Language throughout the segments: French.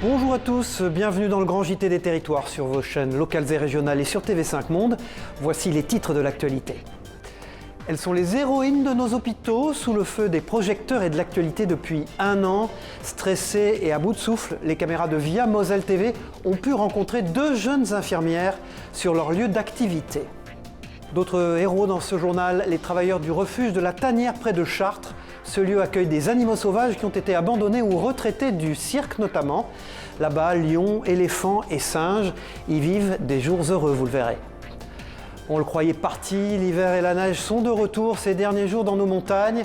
Bonjour à tous, bienvenue dans le grand JT des territoires sur vos chaînes locales et régionales et sur TV5 Monde. Voici les titres de l'actualité. Elles sont les héroïnes de nos hôpitaux, sous le feu des projecteurs et de l'actualité depuis un an. Stressées et à bout de souffle, les caméras de VIA Moselle TV ont pu rencontrer deux jeunes infirmières sur leur lieu d'activité. D'autres héros dans ce journal, les travailleurs du refuge de la Tanière près de Chartres. Ce lieu accueille des animaux sauvages qui ont été abandonnés ou retraités du cirque notamment. Là-bas, lions, éléphants et singes y vivent des jours heureux, vous le verrez. On le croyait parti, l'hiver et la neige sont de retour ces derniers jours dans nos montagnes.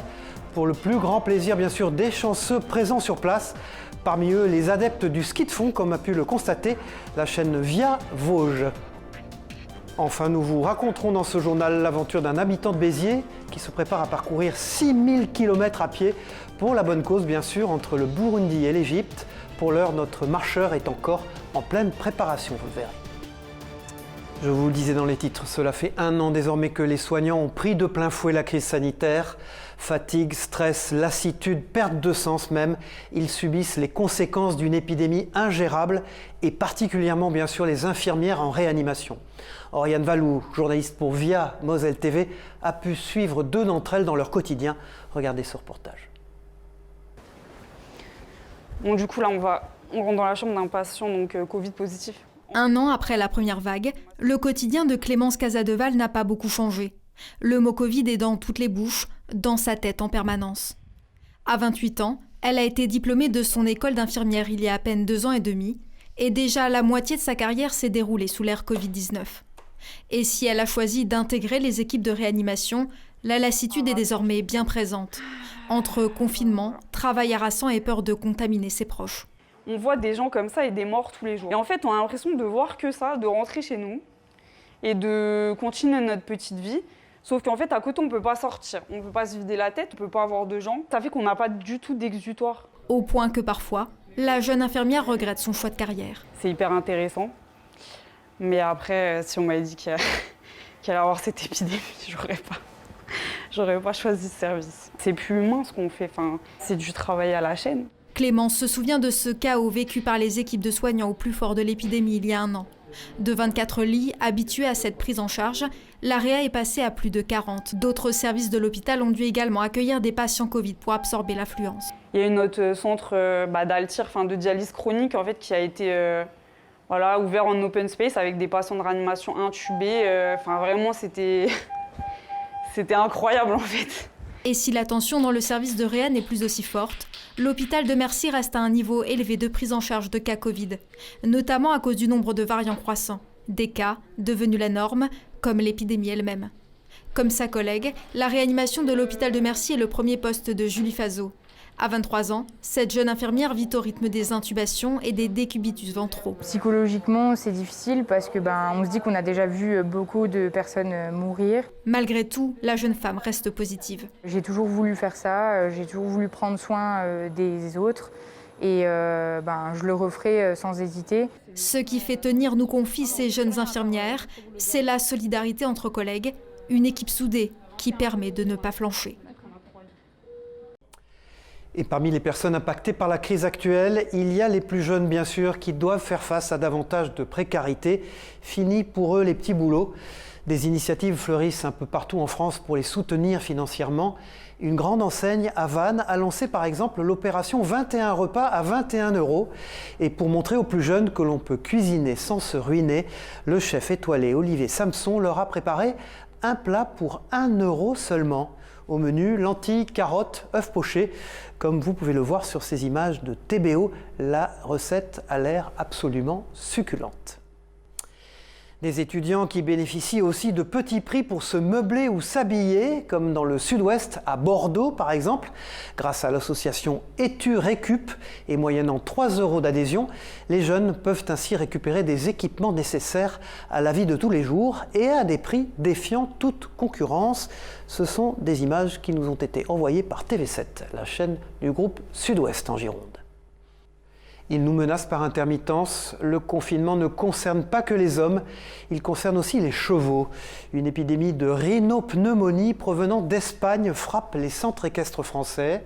Pour le plus grand plaisir bien sûr des chanceux présents sur place. Parmi eux, les adeptes du ski de fond, comme a pu le constater la chaîne VIA Vosges. Enfin, nous vous raconterons dans ce journal l'aventure d'un habitant de Béziers qui se prépare à parcourir 6000 km à pied pour la bonne cause, bien sûr, entre le Burundi et l'Égypte. Pour l'heure, notre marcheur est encore en pleine préparation, vous le verrez. Je vous le disais dans les titres, cela fait un an désormais que les soignants ont pris de plein fouet la crise sanitaire. Fatigue, stress, lassitude, perte de sens même, ils subissent les conséquences d'une épidémie ingérable et particulièrement bien sûr les infirmières en réanimation. Oriane Valou, journaliste pour VIA Moselle TV, a pu suivre deux d'entre elles dans leur quotidien. Regardez ce reportage. Bon, du coup là on rentre dans la chambre d'un patient donc Covid positif. Un an après la première vague, le quotidien de Clémence Casadeval n'a pas beaucoup changé. Le mot Covid est dans toutes les bouches, dans sa tête en permanence. À 28 ans, elle a été diplômée de son école d'infirmière il y a à peine 2 ans et demi, et déjà la moitié de sa carrière s'est déroulée sous l'ère Covid-19. Et si elle a choisi d'intégrer les équipes de réanimation, la lassitude est désormais bien présente, entre confinement, travail harassant et peur de contaminer ses proches. On voit des gens comme ça et des morts tous les jours. Et en fait, on a l'impression de voir que ça, de rentrer chez nous et de continuer notre petite vie. Sauf qu'en fait, à côté, on ne peut pas sortir, on ne peut pas se vider la tête, on ne peut pas avoir de gens. Ça fait qu'on n'a pas du tout d'exutoire. Au point que parfois, la jeune infirmière regrette son choix de carrière. C'est hyper intéressant. Mais après, si on m'avait dit qu'elle allait avoir cette épidémie, j'aurais pas choisi ce service. C'est plus humain ce qu'on fait, enfin, c'est du travail à la chaîne. Clémence se souvient de ce chaos vécu par les équipes de soignants au plus fort de l'épidémie il y a un an. De 24 lits habitués à cette prise en charge, la réa est passée à plus de 40. D'autres services de l'hôpital ont dû également accueillir des patients Covid pour absorber l'affluence. Il y a eu notre centre d'Altir, de dialyse chronique en fait, qui a été ouvert en open space avec des patients de réanimation intubés. Vraiment, c'était incroyable en fait. Et si la tension dans le service de réa n'est plus aussi forte, l'hôpital de Mercy reste à un niveau élevé de prise en charge de cas Covid, notamment à cause du nombre de variants croissants, des cas devenus la norme, comme l'épidémie elle-même. Comme sa collègue, la réanimation de l'hôpital de Mercy est le premier poste de Julie Fazot. À 23 ans, cette jeune infirmière vit au rythme des intubations et des décubitus ventraux. Psychologiquement, c'est difficile parce que on se dit qu'on a déjà vu beaucoup de personnes mourir. Malgré tout, la jeune femme reste positive. J'ai toujours voulu faire ça, j'ai toujours voulu prendre soin des autres et je le referai sans hésiter. Ce qui fait tenir, nous confient ces jeunes infirmières, c'est la solidarité entre collègues, une équipe soudée qui permet de ne pas flancher. Et parmi les personnes impactées par la crise actuelle, il y a les plus jeunes bien sûr qui doivent faire face à davantage de précarité. Fini pour eux les petits boulots. Des initiatives fleurissent un peu partout en France pour les soutenir financièrement. Une grande enseigne à Vannes a lancé par exemple l'opération 21 repas à 21 €. Et pour montrer aux plus jeunes que l'on peut cuisiner sans se ruiner, le chef étoilé Olivier Samson leur a préparé un plat pour 1 € seulement. Au menu, lentilles, carottes, œufs pochés. Comme vous pouvez le voir sur ces images de TBO, la recette a l'air absolument succulente. Des étudiants qui bénéficient aussi de petits prix pour se meubler ou s'habiller, comme dans le sud-ouest, à Bordeaux par exemple. Grâce à l'association Etu Récup et moyennant 3 € d'adhésion, les jeunes peuvent ainsi récupérer des équipements nécessaires à la vie de tous les jours et à des prix défiant toute concurrence. Ce sont des images qui nous ont été envoyées par TV7, la chaîne du groupe Sud-Ouest en Gironde. Il nous menace par intermittence. Le confinement ne concerne pas que les hommes, il concerne aussi les chevaux. Une épidémie de rhinopneumonie provenant d'Espagne frappe les centres équestres français.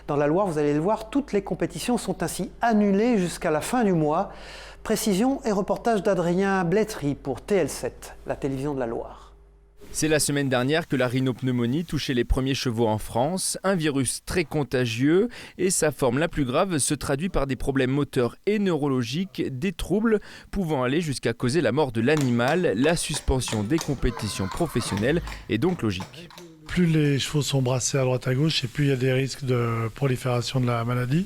Dans la Loire, vous allez le voir, toutes les compétitions sont ainsi annulées jusqu'à la fin du mois. Précision et reportage d'Adrien Blétry pour TL7, la télévision de la Loire. C'est la semaine dernière que la rhinopneumonie touchait les premiers chevaux en France, un virus très contagieux et sa forme la plus grave se traduit par des problèmes moteurs et neurologiques, des troubles pouvant aller jusqu'à causer la mort de l'animal. La suspension des compétitions professionnelles est donc logique. Plus les chevaux sont brassés à droite à gauche et plus il y a des risques de prolifération de la maladie.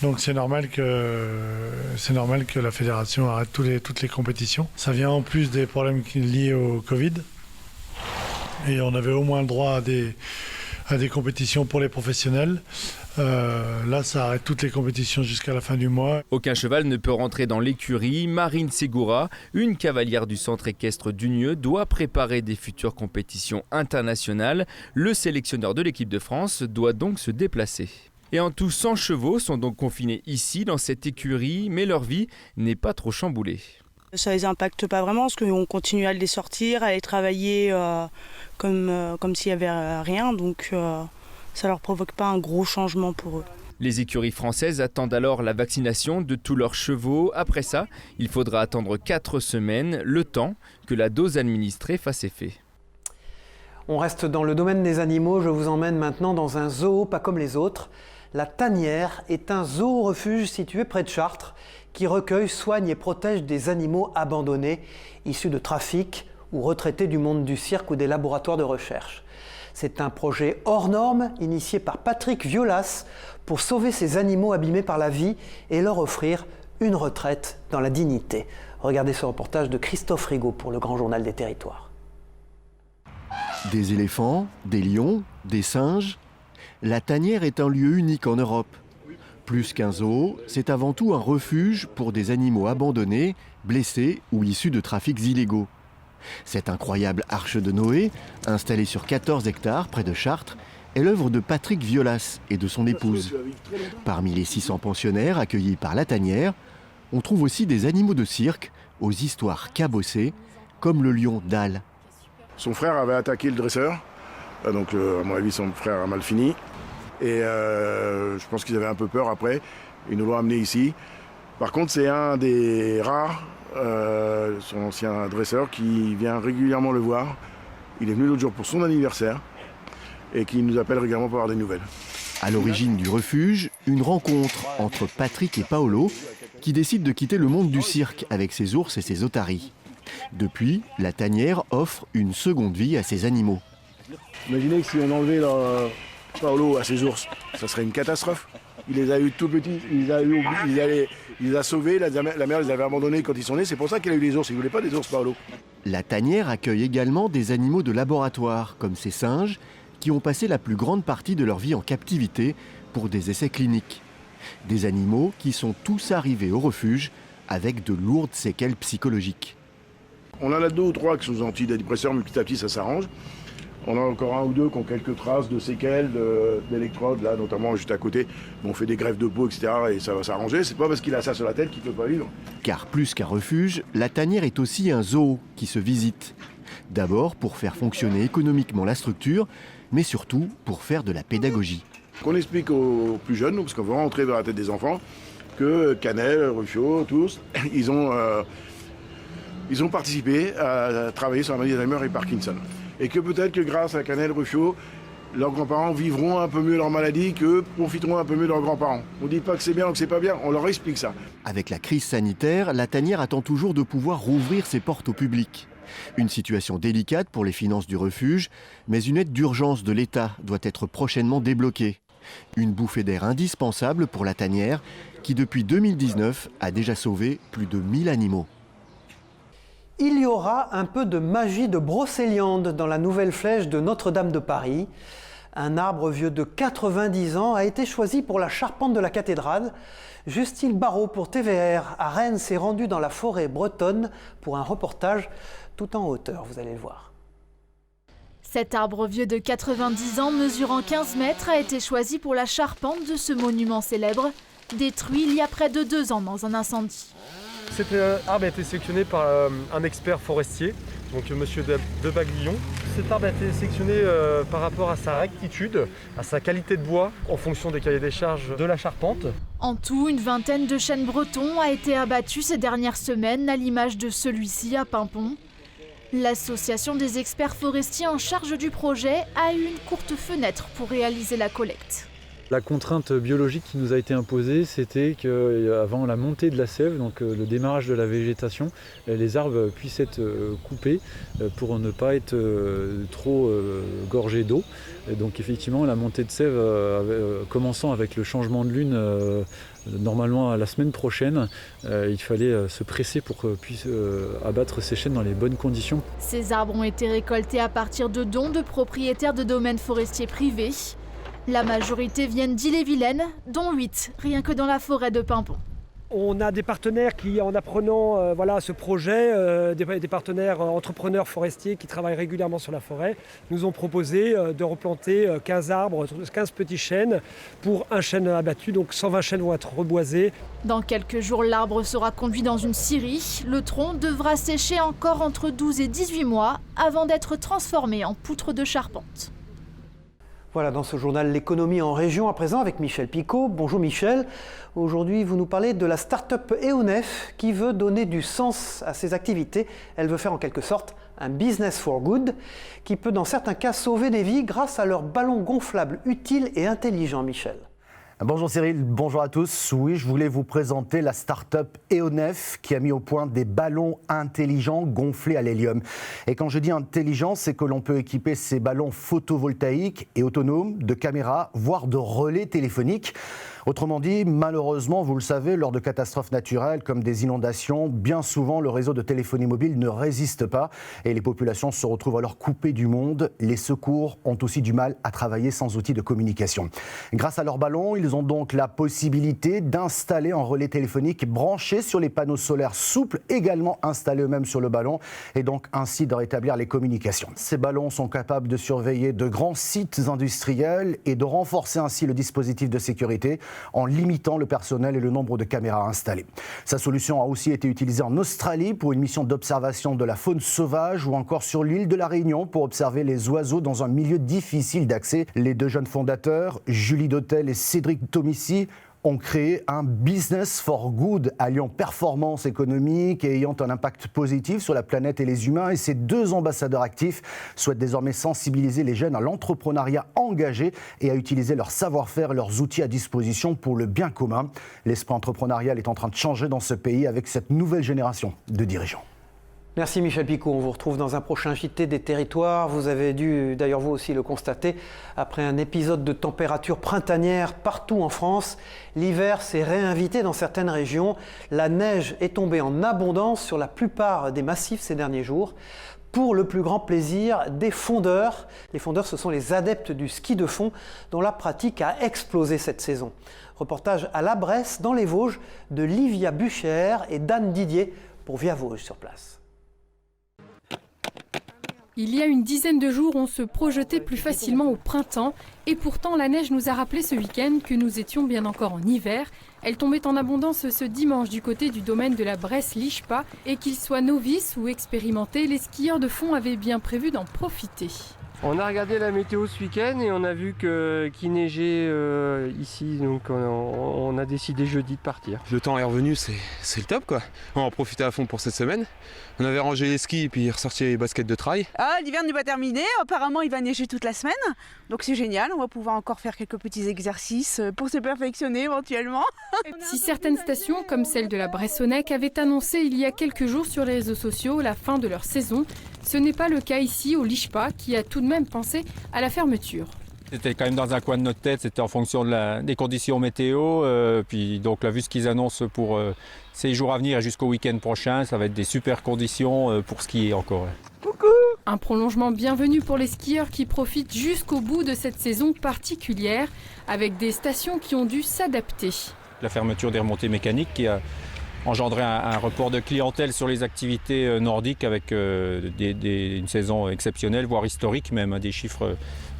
Donc c'est normal que la fédération arrête toutes les compétitions. Ça vient en plus des problèmes liés au Covid. Et on avait au moins le droit à des compétitions pour les professionnels. Là, ça arrête toutes les compétitions jusqu'à la fin du mois. Aucun cheval ne peut rentrer dans l'écurie. Marine Segura, une cavalière du centre équestre d'Unieux, doit préparer des futures compétitions internationales. Le sélectionneur de l'équipe de France doit donc se déplacer. Et en tout, 100 chevaux sont donc confinés ici, dans cette écurie, mais leur vie n'est pas trop chamboulée. Ça les impacte pas vraiment parce qu'on continue à les sortir, à les travailler comme s'il n'y avait rien, donc ça leur provoque pas un gros changement pour eux. Les écuries françaises attendent alors la vaccination de tous leurs chevaux. Après ça, il faudra attendre 4 semaines, le temps que la dose administrée fasse effet. On reste dans le domaine des animaux, je vous emmène maintenant dans un zoo pas comme les autres. La Tanière est un zoo-refuge situé près de Chartres qui recueille, soigne et protège des animaux abandonnés, issus de trafic ou retraités du monde du cirque ou des laboratoires de recherche. C'est un projet hors norme initié par Patrick Violas pour sauver ces animaux abîmés par la vie et leur offrir une retraite dans la dignité. Regardez ce reportage de Christophe Rigaud pour le Grand Journal des Territoires. Des éléphants, des lions, des singes. La Tanière est un lieu unique en Europe. Plus qu'un zoo, c'est avant tout un refuge pour des animaux abandonnés, blessés ou issus de trafics illégaux. Cette incroyable arche de Noé, installée sur 14 hectares près de Chartres, est l'œuvre de Patrick Violas et de son épouse. Parmi les 600 pensionnaires accueillis par la Tanière, on trouve aussi des animaux de cirque aux histoires cabossées, comme le lion Dal. Son frère avait attaqué le dresseur, donc à mon avis son frère a mal fini. Et je pense qu'ils avaient un peu peur après. Ils nous l'ont amené ici. Par contre, c'est un des rares, son ancien dresseur, qui vient régulièrement le voir. Il est venu l'autre jour pour son anniversaire et qui nous appelle régulièrement pour avoir des nouvelles. À l'origine du refuge, une rencontre entre Patrick et Paolo qui décident de quitter le monde du cirque avec ses ours et ses otaries. Depuis, la Tanière offre une seconde vie à ces animaux. Imaginez que si on enlevait Paolo à ses ours, ça serait une catastrophe. Il les a eu tout petits, il les a sauvés, la mère les avait abandonnés quand ils sont nés, c'est pour ça qu'il a eu des ours, il ne voulait pas des ours Paolo. La Tanière accueille également des animaux de laboratoire, comme ces singes, qui ont passé la plus grande partie de leur vie en captivité pour des essais cliniques. Des animaux qui sont tous arrivés au refuge avec de lourdes séquelles psychologiques. On en a 2 ou 3 qui sont antidépresseurs, mais petit à petit ça s'arrange. On a encore 1 ou 2 qui ont quelques traces de séquelles, d'électrodes, là, notamment juste à côté. On fait des greffes de peau, etc. et ça va s'arranger. C'est pas parce qu'il a ça sur la tête qu'il ne peut pas vivre. Car plus qu'un refuge, la Tanière est aussi un zoo qui se visite. D'abord pour faire fonctionner économiquement la structure, mais surtout pour faire de la pédagogie. On explique aux plus jeunes, parce qu'on veut rentrer dans la tête des enfants, que Canel, Ruffiot, tous, ils ont participé à travailler sur la maladie d'Alzheimer et Parkinson. Et que peut-être que grâce à Canel, Ruffiot, leurs grands-parents vivront un peu mieux leur maladie, qu'eux profiteront un peu mieux de leurs grands-parents. On ne dit pas que c'est bien ou que c'est pas bien, on leur explique ça. Avec la crise sanitaire, la Tanière attend toujours de pouvoir rouvrir ses portes au public. Une situation délicate pour les finances du refuge, mais une aide d'urgence de l'État doit être prochainement débloquée. Une bouffée d'air indispensable pour la Tanière, qui depuis 2019 a déjà sauvé plus de 1000 animaux. Il y aura un peu de magie de brocéliande dans la nouvelle flèche de Notre-Dame de Paris. Un arbre vieux de 90 ans a été choisi pour la charpente de la cathédrale. Justine Barrault pour TVR à Rennes s'est rendue dans la forêt bretonne pour un reportage tout en hauteur, vous allez le voir. Cet arbre vieux de 90 ans, mesurant 15 mètres, a été choisi pour la charpente de ce monument célèbre, détruit il y a près de 2 ans dans un incendie. Cet arbre a été sélectionné par un expert forestier donc monsieur de Baguillon. Cet arbre a été sélectionné par rapport à sa rectitude, à sa qualité de bois, en fonction des cahiers des charges de la charpente. En tout, une vingtaine de chênes bretons a été abattue ces dernières semaines, à l'image de celui-ci à Paimpont. L'association des experts forestiers en charge du projet a eu une courte fenêtre pour réaliser la collecte. La contrainte biologique qui nous a été imposée, c'était qu'avant la montée de la sève, donc le démarrage de la végétation, les arbres puissent être coupés pour ne pas être trop gorgés d'eau. Donc effectivement, la montée de sève, commençant avec le changement de lune, normalement à la semaine prochaine, il fallait se presser pour qu'on puisse abattre ces chênes dans les bonnes conditions. Ces arbres ont été récoltés à partir de dons de propriétaires de domaines forestiers privés. La majorité viennent d'Ille-et-Vilaine, dont 8, rien que dans la forêt de Paimpont. On a des partenaires qui, en apprenant ce projet, des partenaires entrepreneurs forestiers qui travaillent régulièrement sur la forêt, nous ont proposé de replanter 15 arbres, 15 petits chênes pour un chêne abattu. Donc 120 chênes vont être reboisés. Dans quelques jours, l'arbre sera conduit dans une scierie. Le tronc devra sécher encore entre 12 et 18 mois avant d'être transformé en poutre de charpente. Voilà, dans ce journal L'économie en région, à présent avec Michel Picot. Bonjour Michel. Aujourd'hui, vous nous parlez de la start-up EONEF qui veut donner du sens à ses activités. Elle veut faire en quelque sorte un business for good qui peut dans certains cas sauver des vies grâce à leur ballon gonflable utile et intelligent, Michel. Bonjour Cyril, bonjour à tous. Oui, je voulais vous présenter la start-up EONEF qui a mis au point des ballons intelligents gonflés à l'hélium. Et quand je dis intelligent, c'est que l'on peut équiper ces ballons photovoltaïques et autonomes de caméras, voire de relais téléphoniques. Autrement dit, malheureusement, vous le savez, lors de catastrophes naturelles comme des inondations, bien souvent le réseau de téléphonie mobile ne résiste pas et les populations se retrouvent alors coupées du monde. Les secours ont aussi du mal à travailler sans outils de communication. Grâce à leurs ballons, ils ont donc la possibilité d'installer un relais téléphonique branché sur les panneaux solaires souples, également installés eux-mêmes sur le ballon, et donc ainsi de rétablir les communications. Ces ballons sont capables de surveiller de grands sites industriels et de renforcer ainsi le dispositif de sécurité en limitant le personnel et le nombre de caméras installées. Sa solution a aussi été utilisée en Australie pour une mission d'observation de la faune sauvage ou encore sur l'île de la Réunion pour observer les oiseaux dans un milieu difficile d'accès. Les deux jeunes fondateurs, Julie Dautel et Cédric Tomissi, ont créé un business for good alliant performance économique et ayant un impact positif sur la planète et les humains. Et ces deux ambassadeurs actifs souhaitent désormais sensibiliser les jeunes à l'entrepreneuriat engagé et à utiliser leur savoir-faire et leurs outils à disposition pour le bien commun. L'esprit entrepreneurial est en train de changer dans ce pays avec cette nouvelle génération de dirigeants. Merci Michel Picot, on vous retrouve dans un prochain JT des territoires. Vous avez dû d'ailleurs vous aussi le constater, après un épisode de température printanière partout en France, l'hiver s'est réinvité dans certaines régions. La neige est tombée en abondance sur la plupart des massifs ces derniers jours, pour le plus grand plaisir des fondeurs. Les fondeurs, ce sont les adeptes du ski de fond dont la pratique a explosé cette saison. Reportage à La Bresse, dans les Vosges, de Livia Bucher et d'Anne Didier pour Via Vosges sur place. Il y a une dizaine de jours, on se projetait plus facilement au printemps. Et pourtant, la neige nous a rappelé ce week-end que nous étions bien encore en hiver. Elle tombait en abondance ce dimanche du côté du domaine de la Bresse-Lichpa. Et qu'ils soient novices ou expérimentés, les skieurs de fond avaient bien prévu d'en profiter. On a regardé la météo ce week-end et on a vu qu'il neigeait ici, donc on a décidé jeudi de partir. Le temps est revenu, c'est le top quoi. On va en profiter à fond pour cette semaine. On avait rangé les skis et puis ressorti les baskets de trail. Ah, l'hiver n'est pas terminé, apparemment il va neiger toute la semaine, donc c'est génial, on va pouvoir encore faire quelques petits exercices pour se perfectionner éventuellement. Si certaines stations, comme celle de la Bressonnec, avaient annoncé il y a quelques jours sur les réseaux sociaux la fin de leur saison, ce n'est pas le cas ici au Lichpa qui a tout de même pensé à la fermeture. C'était quand même dans un coin de notre tête, c'était en fonction des conditions météo. Puis donc là, vu ce qu'ils annoncent pour ces jours à venir et jusqu'au week-end prochain, ça va être des super conditions pour skier encore. Coucou! Un prolongement bienvenu pour les skieurs qui profitent jusqu'au bout de cette saison particulière, avec des stations qui ont dû s'adapter. La fermeture des remontées mécaniques qui a engendré un report de clientèle sur les activités nordiques avec une saison exceptionnelle, voire historique même, des chiffres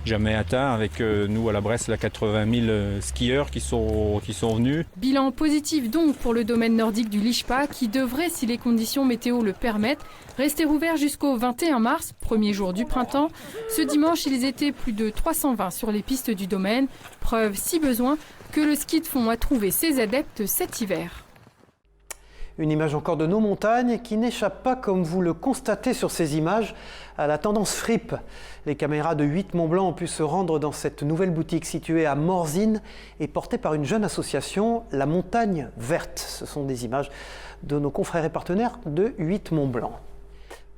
jamais atteint. Avec nous à la Bresse, là, 80 000 skieurs qui sont venus. Bilan positif donc pour le domaine nordique du Lichpa qui devrait, si les conditions météo le permettent, rester ouvert jusqu'au 21 mars, premier jour du printemps. Ce dimanche, ils étaient plus de 320 sur les pistes du domaine. Preuve, si besoin, que le ski de fond a trouvé ses adeptes cet hiver. Une image encore de nos montagnes qui n'échappe pas, comme vous le constatez sur ces images, à la tendance fripe. Les caméras de 8 Mont-Blanc ont pu se rendre dans cette nouvelle boutique située à Morzine et portée par une jeune association, La Montagne Verte. Ce sont des images de nos confrères et partenaires de 8 Mont-Blanc.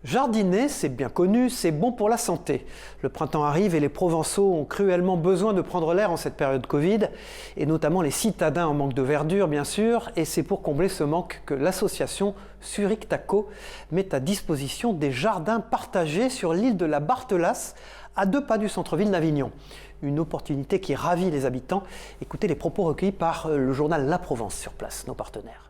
Jardiner, c'est bien connu, c'est bon pour la santé. Le printemps arrive et les Provençaux ont cruellement besoin de prendre l'air en cette période Covid, et notamment les citadins en manque de verdure, bien sûr, et c'est pour combler ce manque que l'association Zurich Taco met à disposition des jardins partagés sur l'île de la Barthelasse, à 2 pas du centre-ville d'Avignon. Une opportunité qui ravit les habitants. Écoutez les propos recueillis par le journal La Provence sur place, nos partenaires.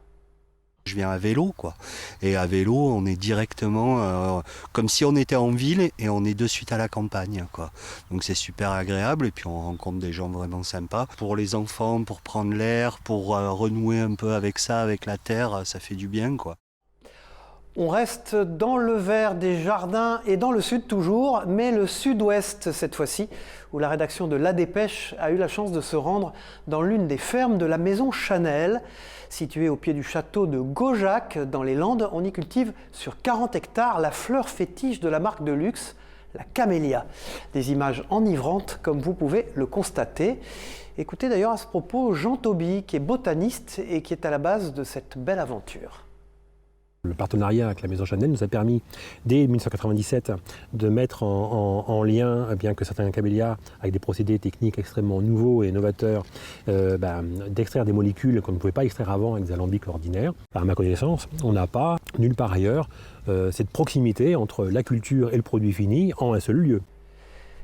Je viens à vélo, quoi. Et à vélo, on est directement comme si on était en ville et on est de suite à la campagne, quoi. Donc c'est super agréable et puis on rencontre des gens vraiment sympas. Pour les enfants, pour prendre l'air, pour renouer un peu avec ça, avec la terre, ça fait du bien, quoi. On reste dans le vert des jardins et dans le sud toujours, mais le sud-ouest cette fois-ci, où la rédaction de La Dépêche a eu la chance de se rendre dans l'une des fermes de la maison Chanel. Située au pied du château de Gaujac, dans les Landes, on y cultive sur 40 hectares la fleur fétiche de la marque de luxe, la camélia. Des images enivrantes, comme vous pouvez le constater. Écoutez d'ailleurs à ce propos Jean Toby, qui est botaniste et qui est à la base de cette belle aventure. Le partenariat avec la Maison Chanel nous a permis, dès 1997, de mettre en lien bien que certains camélias, avec des procédés techniques extrêmement nouveaux et novateurs, d'extraire des molécules qu'on ne pouvait pas extraire avant avec des alambics ordinaires. À ma connaissance, on n'a pas, nulle part ailleurs, cette proximité entre la culture et le produit fini en un seul lieu.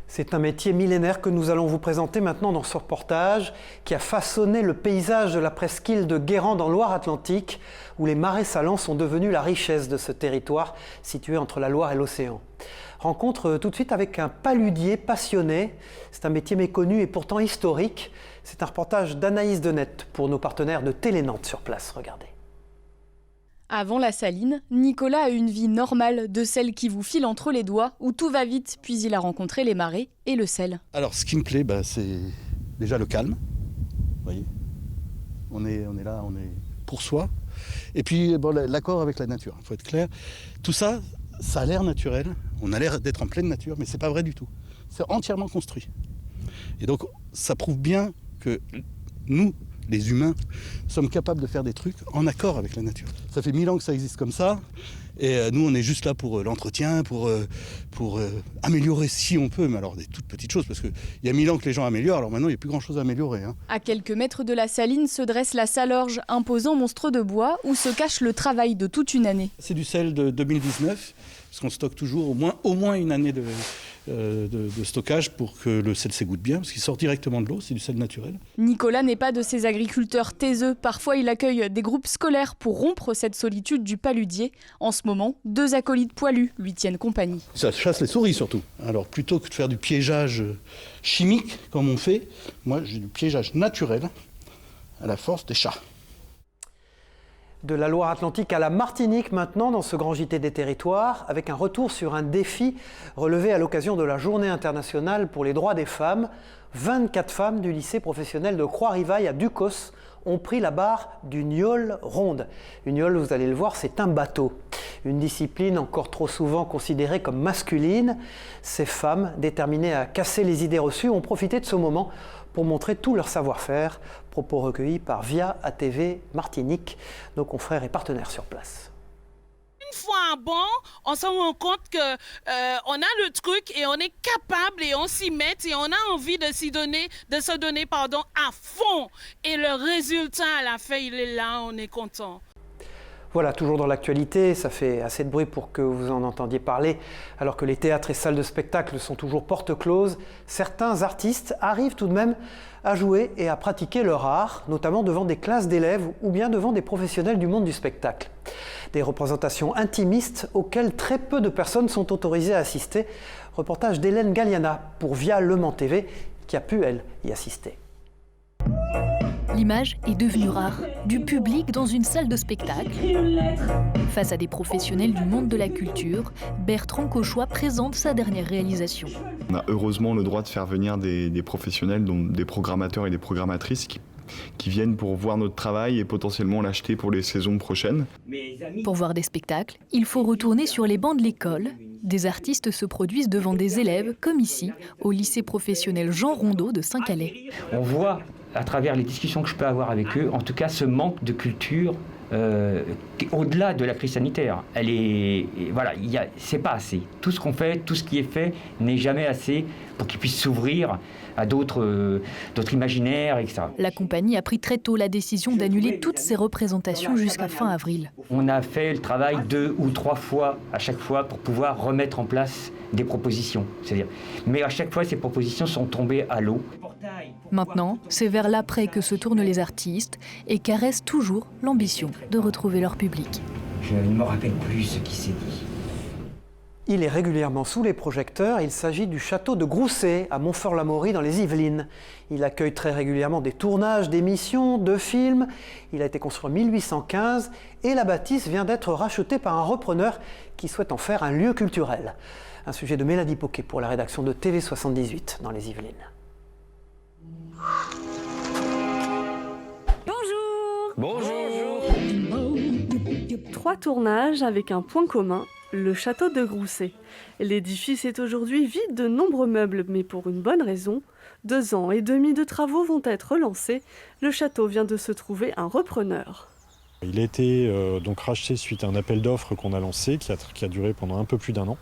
C'est un métier millénaire que nous allons vous présenter maintenant dans ce reportage qui a façonné le paysage de la presqu'île de Guérande en Loire-Atlantique, où les marais salants sont devenus la richesse de ce territoire situé entre la Loire et l'océan. Rencontre tout de suite avec un paludier passionné. C'est un métier méconnu et pourtant historique. C'est un reportage d'Anaïs Denette pour nos partenaires de Télé Nantes sur place. Regardez. Avant la saline, Nicolas a une vie normale, de celle qui vous file entre les doigts, où tout va vite, puis il a rencontré les marais et le sel. Alors ce qui me plaît, c'est déjà le calme. Vous voyez, on est là, on est pour soi. Et puis l'accord avec la nature, il faut être clair. Tout ça, ça a l'air naturel, on a l'air d'être en pleine nature, mais c'est pas vrai du tout. C'est entièrement construit. Et donc ça prouve bien que nous, les humains, sommes capables de faire des trucs en accord avec la nature. Ça fait 1000 ans que ça existe comme ça, et nous on est juste là pour l'entretien, pour améliorer si on peut, mais alors des toutes petites choses, parce qu'il y a 1000 ans que les gens améliorent, alors maintenant il n'y a plus grand chose à améliorer. À quelques mètres de la saline se dresse la Salorge, imposant monstre de bois, où se cache le travail de toute une année. C'est du sel de 2019, parce qu'on stocke toujours au moins une année de stockage pour que le sel s'égoutte bien, parce qu'il sort directement de l'eau, c'est du sel naturel. Nicolas n'est pas de ces agriculteurs taiseux. Parfois, il accueille des groupes scolaires pour rompre cette solitude du paludier. En ce moment, 2 acolytes poilus lui tiennent compagnie. Ça chasse les souris surtout. Alors plutôt que de faire du piégeage chimique, comme on fait, moi j'ai du piégeage naturel à la force des chats. De la Loire-Atlantique à la Martinique maintenant dans ce grand JT des territoires, avec un retour sur un défi relevé à l'occasion de la Journée internationale pour les droits des femmes. 24 femmes du lycée professionnel de Croix-Rivaille à Ducos ont pris la barre du Niol ronde. Une Niol, vous allez le voir, c'est un bateau. Une discipline encore trop souvent considérée comme masculine. Ces femmes, déterminées à casser les idées reçues, ont profité de ce moment pour montrer tout leur savoir-faire. Propos recueillis par Via ATV Martinique, nos confrères et partenaires sur place. Une fois à bord, on se rend compte que on a le truc et on est capable et on s'y met et on a envie de se donner à fond. Et le résultat à la fin, il est là, on est content. Voilà, toujours dans l'actualité, ça fait assez de bruit pour que vous en entendiez parler. Alors que les théâtres et salles de spectacle sont toujours portes closes, certains artistes arrivent tout de même à jouer et à pratiquer leur art, notamment devant des classes d'élèves ou bien devant des professionnels du monde du spectacle. Des représentations intimistes auxquelles très peu de personnes sont autorisées à assister. Reportage d'Hélène Galliana pour Via Le Mans TV, qui a pu, elle, y assister. L'image est devenue rare. Du public dans une salle de spectacle. Face à des professionnels du monde de la culture, Bertrand Cauchois présente sa dernière réalisation. On a heureusement le droit de faire venir des professionnels, donc des programmateurs et des programmatrices qui viennent pour voir notre travail et potentiellement l'acheter pour les saisons prochaines. Pour voir des spectacles, il faut retourner sur les bancs de l'école. Des artistes se produisent devant des élèves, comme ici, au lycée professionnel Jean Rondeau de Saint-Calais. On voit, à travers les discussions que je peux avoir avec eux, en tout cas ce manque de culture au-delà de la crise sanitaire. C'est pas assez. Tout ce qu'on fait, tout ce qui est fait n'est jamais assez pour qu'ils puissent s'ouvrir à d'autres imaginaires, etc. La compagnie a pris très tôt la décision d'annuler toutes ces représentations jusqu'à fin avril. On a fait le travail 2 ou 3 fois à chaque fois pour pouvoir remettre en place des propositions. Mais à chaque fois, ces propositions sont tombées à l'eau. Maintenant, c'est vers l'après que se tournent les artistes et caressent toujours l'ambition de retrouver leur public. Je ne me rappelle plus ce qui s'est dit. Il est régulièrement sous les projecteurs. Il s'agit du château de Grousset, à Montfort-l'Amaury, dans les Yvelines. Il accueille très régulièrement des tournages, d'émissions, de films. Il a été construit en 1815 et la bâtisse vient d'être rachetée par un repreneur qui souhaite en faire un lieu culturel. Un sujet de Mélanie Poquet pour la rédaction de TV78 dans les Yvelines. Bonjour. 3 tournages avec un point commun, le château de Grousset. L'édifice est aujourd'hui vide de nombreux meubles, mais pour une bonne raison. 2 ans et demi de travaux vont être lancés. Le château vient de se trouver un repreneur. Il a été donc racheté suite à un appel d'offres qu'on a lancé, qui a duré pendant un peu plus d'1 an.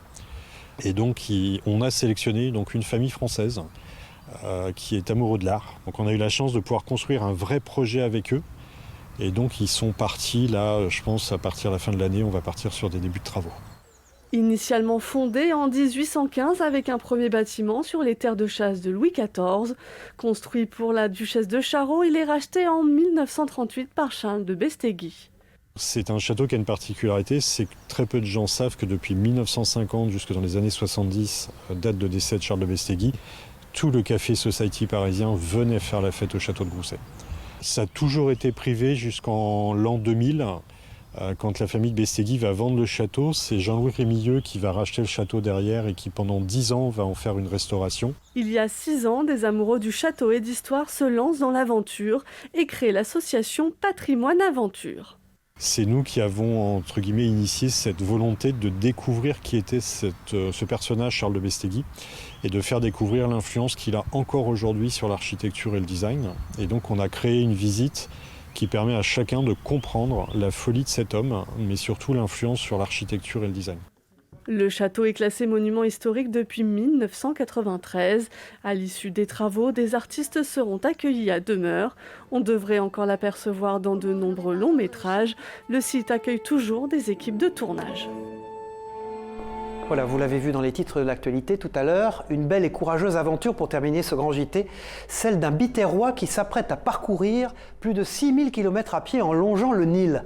Et donc on a sélectionné donc une famille française qui est amoureux de l'art. Donc on a eu la chance de pouvoir construire un vrai projet avec eux. Et donc ils sont partis là, je pense à partir de la fin de l'année, on va partir sur des débuts de travaux. Initialement fondé en 1815 avec un premier bâtiment sur les terres de chasse de Louis XIV, construit pour la duchesse de Charraud, il est racheté en 1938 par Charles de Bestéguy. C'est un château qui a une particularité, c'est que très peu de gens savent que depuis 1950 jusque dans les années 70, date de décès de Charles de Bestéguy, tout le café society parisien venait faire la fête au château de Grousset. Ça a toujours été privé jusqu'en l'an 2000. Quand la famille de Bestéguy va vendre le château, c'est Jean-Louis Rémilleux qui va racheter le château derrière et qui pendant 10 ans va en faire une restauration. Il y a 6 ans, des amoureux du château et d'histoire se lancent dans l'aventure et créent l'association Patrimoine Aventure. C'est nous qui avons, entre guillemets, initié cette volonté de découvrir qui était ce personnage, Charles de Bestéguy, et de faire découvrir l'influence qu'il a encore aujourd'hui sur l'architecture et le design. Et donc on a créé une visite qui permet à chacun de comprendre la folie de cet homme, mais surtout l'influence sur l'architecture et le design. Le château est classé monument historique depuis 1993. À l'issue des travaux, des artistes seront accueillis à demeure. On devrait encore l'apercevoir dans de nombreux longs métrages. Le site accueille toujours des équipes de tournage. Voilà, vous l'avez vu dans les titres de l'actualité tout à l'heure, une belle et courageuse aventure pour terminer ce grand JT, celle d'un Biterrois qui s'apprête à parcourir plus de 6000 km à pied en longeant le Nil.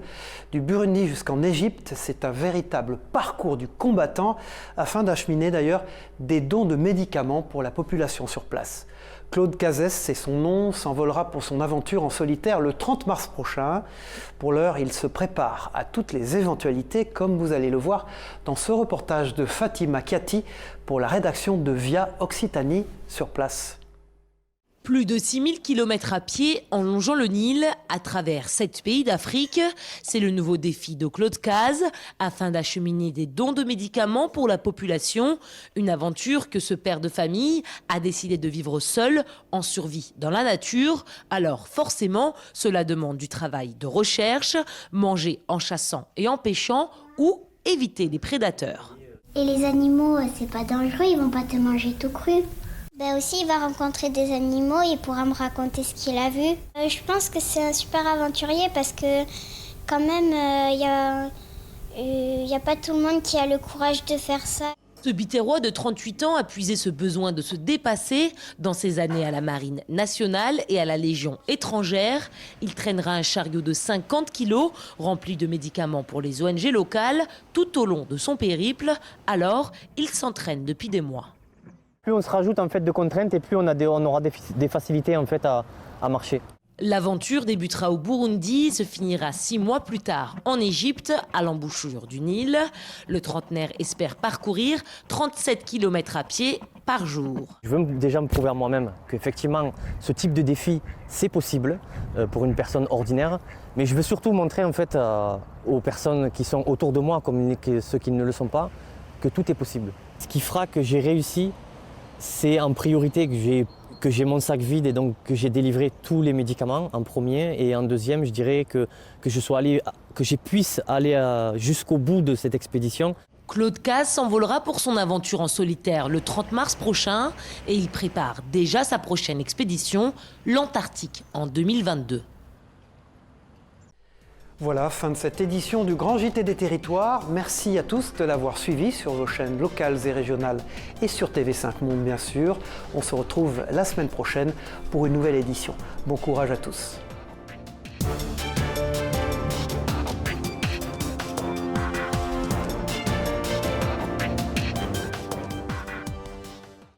Du Burundi jusqu'en Égypte, c'est un véritable parcours du combattant afin d'acheminer d'ailleurs des dons de médicaments pour la population sur place. Claude Cazès, c'est son nom, s'envolera pour son aventure en solitaire le 30 mars prochain. Pour l'heure, il se prépare à toutes les éventualités, comme vous allez le voir dans ce reportage de Fatima Kiati pour la rédaction de Via Occitanie sur place. Plus de 6000 km à pied en longeant le Nil à travers 7 pays d'Afrique. C'est le nouveau défi de Claude Cazès afin d'acheminer des dons de médicaments pour la population. Une aventure que ce père de famille a décidé de vivre seul en survie dans la nature. Alors forcément, cela demande du travail de recherche, manger en chassant et en pêchant ou éviter les prédateurs. Et les animaux, c'est pas dangereux, ils vont pas te manger tout cru. Aussi, il va rencontrer des animaux, il pourra me raconter ce qu'il a vu. Je pense que c'est un super aventurier parce que quand même, il y a pas tout le monde qui a le courage de faire ça. Ce Biterrois de 38 ans a puisé ce besoin de se dépasser dans ses années à la Marine nationale et à la Légion étrangère. Il traînera un chariot de 50 kilos rempli de médicaments pour les ONG locales tout au long de son périple. Alors, il s'entraîne depuis des mois. Plus on se rajoute en fait de contraintes et plus on aura des facilités en fait à marcher. L'aventure débutera au Burundi, se finira 6 mois plus tard en Égypte, à l'embouchure du Nil. Le trentenaire espère parcourir 37 km à pied par jour. Je veux déjà me prouver à moi-même qu'effectivement ce type de défi c'est possible pour une personne ordinaire, mais je veux surtout montrer en fait aux personnes qui sont autour de moi, comme ceux qui ne le sont pas, que tout est possible. Ce qui fera que j'ai réussi, c'est en priorité que j'ai mon sac vide et donc que j'ai délivré tous les médicaments en premier, et en deuxième, je dirais que je puisse aller jusqu'au bout de cette expédition. Claude Cazes s'envolera pour son aventure en solitaire le 30 mars prochain et il prépare déjà sa prochaine expédition, l'Antarctique en 2022. Voilà, fin de cette édition du Grand JT des Territoires. Merci à tous de l'avoir suivi sur vos chaînes locales et régionales et sur TV5 Monde bien sûr. On se retrouve la semaine prochaine pour une nouvelle édition. Bon courage à tous.